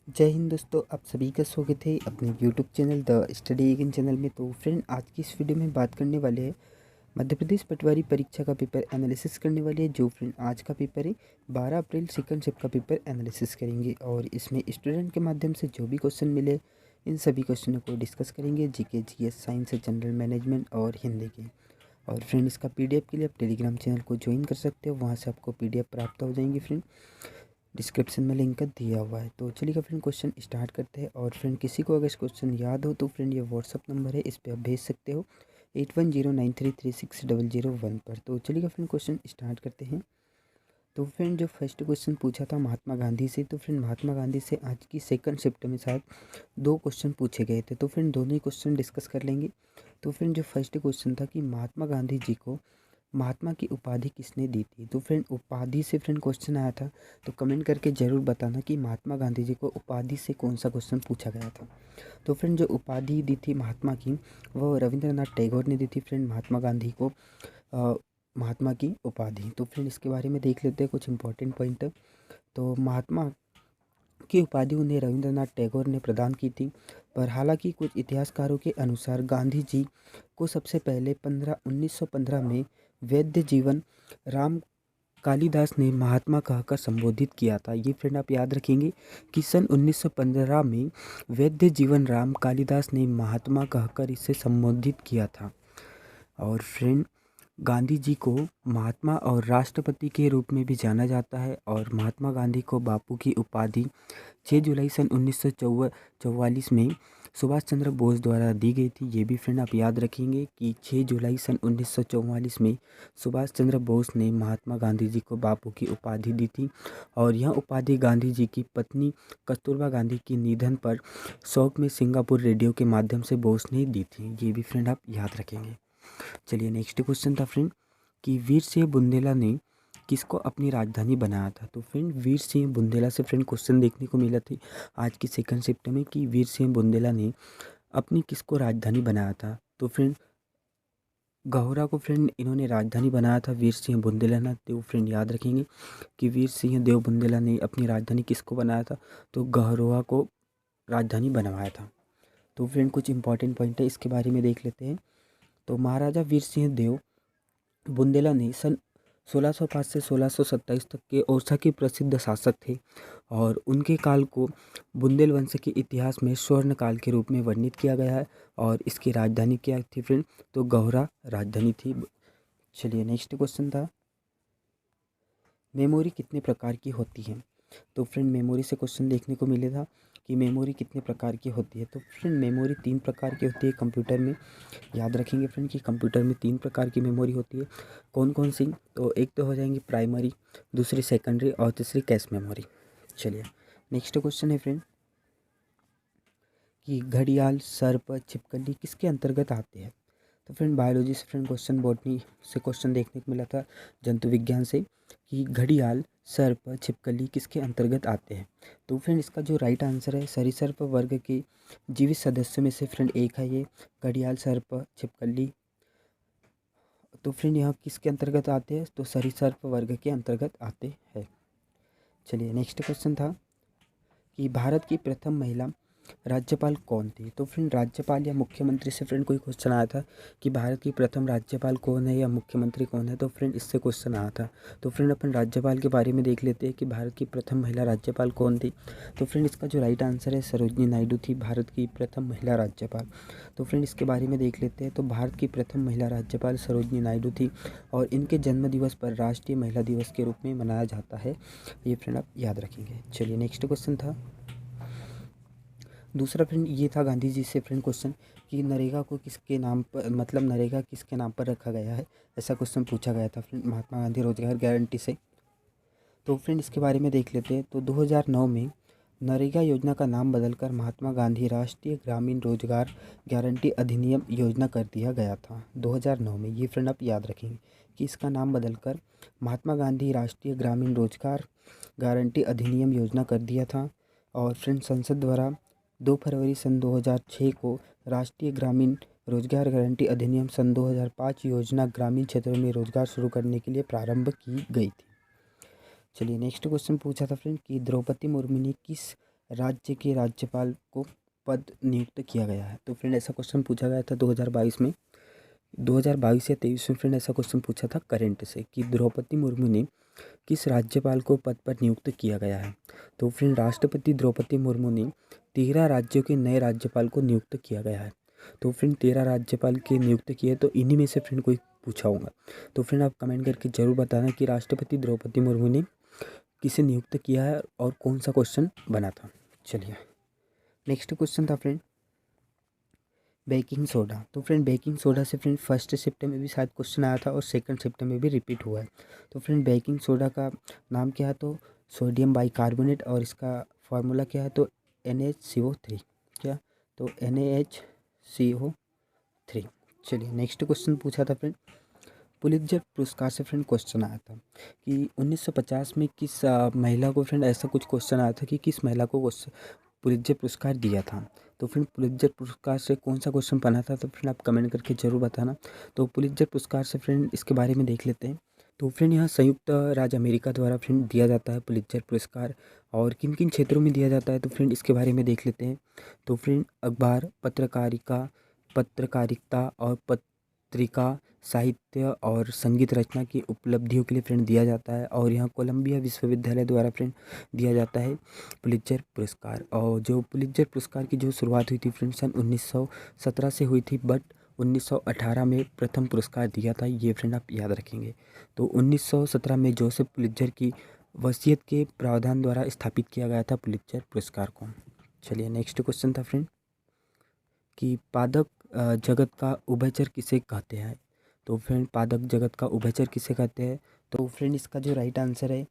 जय हिंद दोस्तों, आप सभी का स्वागत है अपने YouTube channel the study again channel में। तो फ्रेंड, आज की इस वीडियो में बात करने वाले हैं मध्य प्रदेश पटवारी परीक्षा का पेपर एनालिसिस करने वाले हैं। जो फ्रेंड आज का पेपर है 12 अप्रैल सेकंड शिफ्ट का पेपर एनालिसिस करेंगे और इसमें स्टूडेंट के माध्यम से जो भी क्वेश्चन मिले इन सभी क्वेश्चनों को डिस्कस करेंगे। GK, GS, science, general management और हिंदी के। और फ्रेंड, इसका पीडीएफ के लिए आप टेलीग्राम चैनल को ज्वाइन कर सकते हो, वहाँ से आपको पीडीएफ प्राप्त हो जाएंगी। फ्रेंड, डिस्क्रिप्शन में लिंक दिया हुआ है। तो चलिए फ्रेंड, क्वेश्चन स्टार्ट करते हैं। और फ्रेंड, किसी को अगर इस क्वेश्चन याद हो तो फ्रेंड ये व्हाट्सअप नंबर है, इस पर आप भेज सकते हो 8109336001 पर। तो चलिए फ्रेंड, क्वेश्चन स्टार्ट करते हैं। तो फ्रेंड, जो फर्स्ट क्वेश्चन पूछा था महात्मा गांधी से, तो फ्रेंड महात्मा गांधी से आज की सेकंड शिफ्ट में शायद 2 क्वेश्चन पूछे गए थे। तो फ्रेंड दोनों ही क्वेश्चन डिस्कस कर लेंगे। तो फ्रेंड, जो फर्स्ट क्वेश्चन था कि महात्मा गांधी जी को महात्मा की उपाधि किसने दी थी। तो फ्रेंड, उपाधि से फ्रेंड क्वेश्चन आया था, तो कमेंट करके ज़रूर बताना कि महात्मा गांधी जी को उपाधि से कौन सा क्वेश्चन पूछा गया था। तो फ्रेंड, जो उपाधि दी थी महात्मा की, वो रविंद्रनाथ टैगोर ने दी थी फ्रेंड महात्मा गांधी को महात्मा की उपाधि। तो फ्रेंड, इसके बारे में देख लेते हैं कुछ इंपॉर्टेंट पॉइंट। तो महात्मा की उपाधि उन्हें रविंद्रनाथ टैगोर ने प्रदान की थी, पर हालांकि कुछ इतिहासकारों के अनुसार गांधी जी को सबसे पहले 1915 में वैद्य जीवन राम कालिदास ने महात्मा कहकर संबोधित किया था। ये फ्रेंड आप याद रखेंगे कि सन 1915 में वैद्य जीवन राम कालिदास ने महात्मा कहकर इसे संबोधित किया था। और फ्रेंड, गांधी जी को महात्मा और राष्ट्रपति के रूप में भी जाना जाता है। और महात्मा गांधी को बापू की उपाधि 6 जुलाई सन 1944 में सुभाष चंद्र बोस द्वारा दी गई थी। ये भी फ्रेंड आप याद रखेंगे कि 6 जुलाई सन 1944 में सुभाष चंद्र बोस ने महात्मा गांधी जी को बापू की उपाधि दी थी। और यह उपाधि गांधी जी की पत्नी कस्तूरबा गांधी के निधन पर शोक में सिंगापुर रेडियो के माध्यम से बोस ने दी थी। ये भी फ्रेंड आप याद रखेंगे। चलिए, नेक्स्ट क्वेश्चन था फ्रेंड कि वीर सिंह बुंदेला ने किसको अपनी राजधानी बनाया था। तो फ्रेंड, वीर सिंह बुंदेला से फ्रेंड क्वेश्चन देखने को मिला थी आज की सेकंड शिफ्ट में कि वीर सिंह बुंदेला ने अपनी किसको राजधानी बनाया था। तो फ्रेंड, गौहरा को फ्रेंड इन्होंने राजधानी बनाया था वीर सिंह बुंदेला ने। तो फ्रेंड याद रखेंगे कि वीर सिंह देव बुंदेला ने अपनी राजधानी किसको बनाया था, तो गौरवा को राजधानी बनवाया था। तो फ्रेंड, कुछ इंपॉर्टेंट पॉइंट है, इसके बारे में देख लेते हैं। तो महाराजा वीर सिंह देव बुंदेला ने सन 1605 से 1627 तक के ओरछा के प्रसिद्ध शासक थे। और उनके काल को बुंदेल वंश के इतिहास में स्वर्ण काल के रूप में वर्णित किया गया है। और इसकी राजधानी क्या थी फ्रेंड, तो गौहरा राजधानी थी। चलिए, नेक्स्ट क्वेश्चन था मेमोरी कितने प्रकार की होती है। तो फ्रेंड, मेमोरी से क्वेश्चन देखने को मिले था कि मेमोरी कितने प्रकार की होती है। तो फ्रेंड, मेमोरी 3 प्रकार की होती है कंप्यूटर में। याद रखेंगे फ्रेंड कि कंप्यूटर में 3 प्रकार की मेमोरी होती है। कौन कौन सी, तो एक तो हो जाएंगी प्राइमरी, दूसरी सेकेंडरी और तीसरी कैश मेमोरी। चलिए, नेक्स्ट क्वेश्चन है फ्रेंड कि घड़ियाल, सर्प, छिपकली किसके अंतर्गत आते हैं। तो फ्रेंड, बायोलॉजी से फ्रेंड क्वेश्चन, बॉटनी से क्वेश्चन देखने को मिला था, जंतु विज्ञान से, कि घड़ियाल, सर्प, छिपकली किसके अंतर्गत आते हैं। तो फ्रेंड, इसका जो राइट आंसर है सरीसृप वर्ग के जीवित सदस्यों में से फ्रेंड एक है ये घड़ियाल, सर्प, छिपकली। तो फ्रेंड, यह किसके अंतर्गत आते हैं, तो सरीसृप वर्ग के अंतर्गत आते हैं। चलिए, नेक्स्ट क्वेश्चन था कि भारत की प्रथम महिला राज्यपाल कौन थी। तो फ्रेंड, राज्यपाल या मुख्यमंत्री से फ्रेंड कोई क्वेश्चन आया था कि भारत की प्रथम राज्यपाल कौन है या मुख्यमंत्री कौन है। तो फ्रेंड, इससे क्वेश्चन आया था। तो फ्रेंड, अपन राज्यपाल के बारे में देख लेते हैं कि भारत की प्रथम महिला राज्यपाल कौन थी। तो फ्रेंड, इसका जो राइट आंसर है सरोजनी नायडू थी भारत की प्रथम महिला राज्यपाल। तो फ्रेंड, इसके बारे में देख लेते हैं। तो भारत की प्रथम महिला राज्यपाल सरोजनी नायडू थी और इनके जन्म दिवस पर राष्ट्रीय महिला दिवस के रूप में मनाया जाता है। ये फ्रेंड आप याद रखेंगे। चलिए, नेक्स्ट क्वेश्चन था दूसरा फ्रेंड, ये था गांधी जी से फ्रेंड क्वेश्चन कि नरेगा को किसके नाम पर, मतलब नरेगा किसके नाम पर रखा गया है, ऐसा क्वेश्चन पूछा गया था फ्रेंड महात्मा गांधी रोजगार गारंटी से। तो फ्रेंड, इसके बारे में देख लेते हैं। तो 2009 में नरेगा योजना का नाम बदलकर महात्मा गांधी राष्ट्रीय ग्रामीण रोजगार गारंटी अधिनियम योजना कर दिया गया था 2009 में। ये फ्रेंड आप याद रखेंगे कि इसका नाम बदलकर महात्मा गांधी राष्ट्रीय ग्रामीण रोजगार गारंटी अधिनियम योजना कर दिया था। और फ्रेंड, संसद द्वारा 2 फरवरी सन 2006 को राष्ट्रीय ग्रामीण रोजगार गारंटी अधिनियम सन 2005 योजना ग्रामीण क्षेत्रों में रोजगार शुरू करने के लिए प्रारंभ की गई थी। चलिए, नेक्स्ट क्वेश्चन पूछा था फ्रेंड कि द्रौपदी मुर्मू ने किस राज्य के राज्यपाल को पद नियुक्त किया गया है? तो फ्रेंड ऐसा क्वेश्चन पूछा गया था 2022 में, 2022 या 23 में फ्रेंड ऐसा क्वेश्चन पूछा था करंट से कि द्रौपदी मुर्मू ने किस राज्यपाल को पद पर नियुक्त किया गया है? तो फ्रेंड राष्ट्रपति द्रौपदी मुर्मू ने 13 राज्यों के नए राज्यपाल को नियुक्त किया गया है। तो फ्रेंड 13 राज्यपाल के नियुक्त किए, तो इन्हीं में से फ्रेंड कोई पूछा होगा। तो फ्रेंड आप कमेंट करके जरूर बताना कि राष्ट्रपति द्रौपदी मुर्मू ने किसे नियुक्त किया है और कौन सा क्वेश्चन बना था। चलिए नेक्स्ट क्वेश्चन था फ्रेंड बेकिंग सोडा। तो फ्रेंड बेकिंग सोडा से फ्रेंड फर्स्ट शिफ्ट में भी शायद क्वेश्चन आया था और सेकंड शिफ्ट में भी रिपीट हुआ है। तो फ्रेंड बेकिंग सोडा का नाम क्या है? तो सोडियम बाइकार्बोनेट, और इसका फार्मूला क्या है? तो NaHCO3। क्या? तो NaHCO3। चलिए नेक्स्ट क्वेश्चन पूछा था फ्रेंड पुलित्जर पुरस्कार से फ्रेंड क्वेश्चन आया था कि 1950 में किस महिला को फ्रेंड ऐसा कुछ क्वेश्चन आया था कि किस महिला को पुलित्जर पुरस्कार दिया था। तो फ्रेंड पुलित्जर पुरस्कार से कौन सा क्वेश्चन बना था? तो फ्रेंड आप कमेंट करके जरूर बताना। तो पुलित्जर पुरस्कार से फ्रेंड इसके बारे में देख लेते हैं। तो फ्रेंड यहाँ संयुक्त राज्य अमेरिका द्वारा फ्रेंड दिया जाता है पुलित्जर पुरस्कार, और किन किन क्षेत्रों में दिया जाता है तो फ्रेंड इसके बारे में देख लेते हैं। तो फ्रेंड अखबार, पत्रकारिता और पत्रिका साहित्य और संगीत रचना की उपलब्धियों के लिए फ्रेंड दिया जाता है, और यहाँ कोलंबिया विश्वविद्यालय द्वारा फ्रेंड दिया जाता है पुलित्जर पुरस्कार। और जो पुलित्जर पुरस्कार की जो शुरुआत हुई थी फ्रेंड सन 1917 से हुई थी, बट 1918 में प्रथम पुरस्कार दिया था, ये फ्रेंड आप याद रखेंगे। तो 1917 में जोसेफ पुलित्जर की वसीयत के प्रावधान द्वारा स्थापित किया गया था पुलित्जर पुरस्कार को। चलिए नेक्स्ट क्वेश्चन था फ्रेंड कि पादप जगत का उभयचर किसे कहते हैं? तो फ्रेंड पादप जगत का उभयचर किसे कहते हैं? तो फ्रेंड इसका जो राइट आंसर है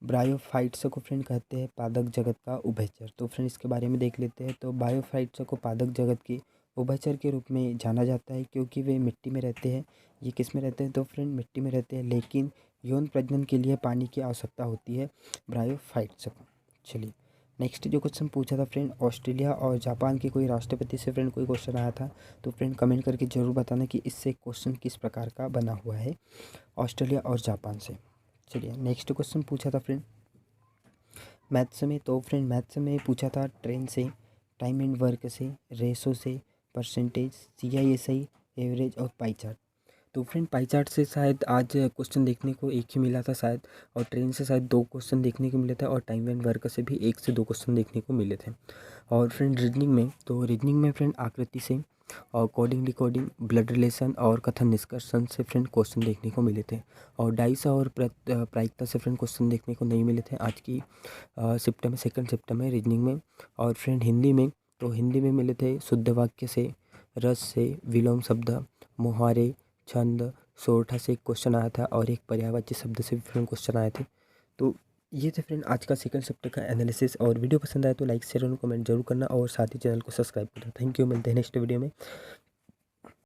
ब्रायोफाइट्स को फ्रेंड कहते हैं पादप जगत का उभयचर। तो फ्रेंड इसके बारे में देख लेते हैं। तो बायोफाइट्स को पादप जगत के उभयचर के रूप में जाना जाता है क्योंकि वे मिट्टी में रहते हैं। ये किस में रहते हैं? तो फ्रेंड मिट्टी में रहते हैं, लेकिन यौन प्रजनन के लिए पानी की आवश्यकता होती है ब्रायोफाइट्स को। चलिए नेक्स्ट जो क्वेश्चन पूछा था फ्रेंड ऑस्ट्रेलिया और जापान के कोई राष्ट्रपति से फ्रेंड कोई क्वेश्चन आया था। तो फ्रेंड कमेंट करके जरूर बताना कि इससे क्वेश्चन किस प्रकार का बना हुआ है ऑस्ट्रेलिया और जापान से। चलिए नेक्स्ट क्वेश्चन पूछा था फ्रेंड मैथ्स में। तो फ्रेंड मैथ्स में पूछा था ट्रेन से, टाइम एंड वर्क से, रेशो से, परसेंटेज, CISI, एवरेज और पाई चार्ट। तो फ्रेंड पाई चार्ट से शायद आज क्वेश्चन देखने को एक ही मिला था शायद, और ट्रेन से शायद 2 क्वेश्चन देखने को मिले थे, और टाइम एंड वर्क से भी 1 से 2 क्वेश्चन देखने को मिले थे। और फ्रेंड रीजनिंग में, तो रीजनिंग में फ्रेंड आकृति से और कोडिंग डिकोडिंग, ब्लड रिलेशन और कथन निष्कर्षण से फ्रेंड क्वेश्चन देखने को मिले थे। और डाइस और प्रायिकता से फ्रेंड क्वेश्चन देखने को नहीं मिले थे आज की शिफ्ट में, सेकंड शिफ्ट में रीजनिंग में। और फ्रेंड हिंदी में, तो हिंदी में मिले थे शुद्ध वाक्य से, रस से, विलोम शब्द, मुहारे, छंद, सोरठा से एक क्वेश्चन आया था, और एक पर्यायवाची शब्द से भी फ्रेंड क्वेश्चन आए थे। तो ये थे फ्रेंड आज का सेकंड शिफ्ट का एनालिसिस। और वीडियो पसंद आए तो लाइक शेयर और कमेंट जरूर करना, और साथ ही चैनल को सब्सक्राइब करना। थैंक यू, मिलते हैं नेक्स्ट वीडियो में।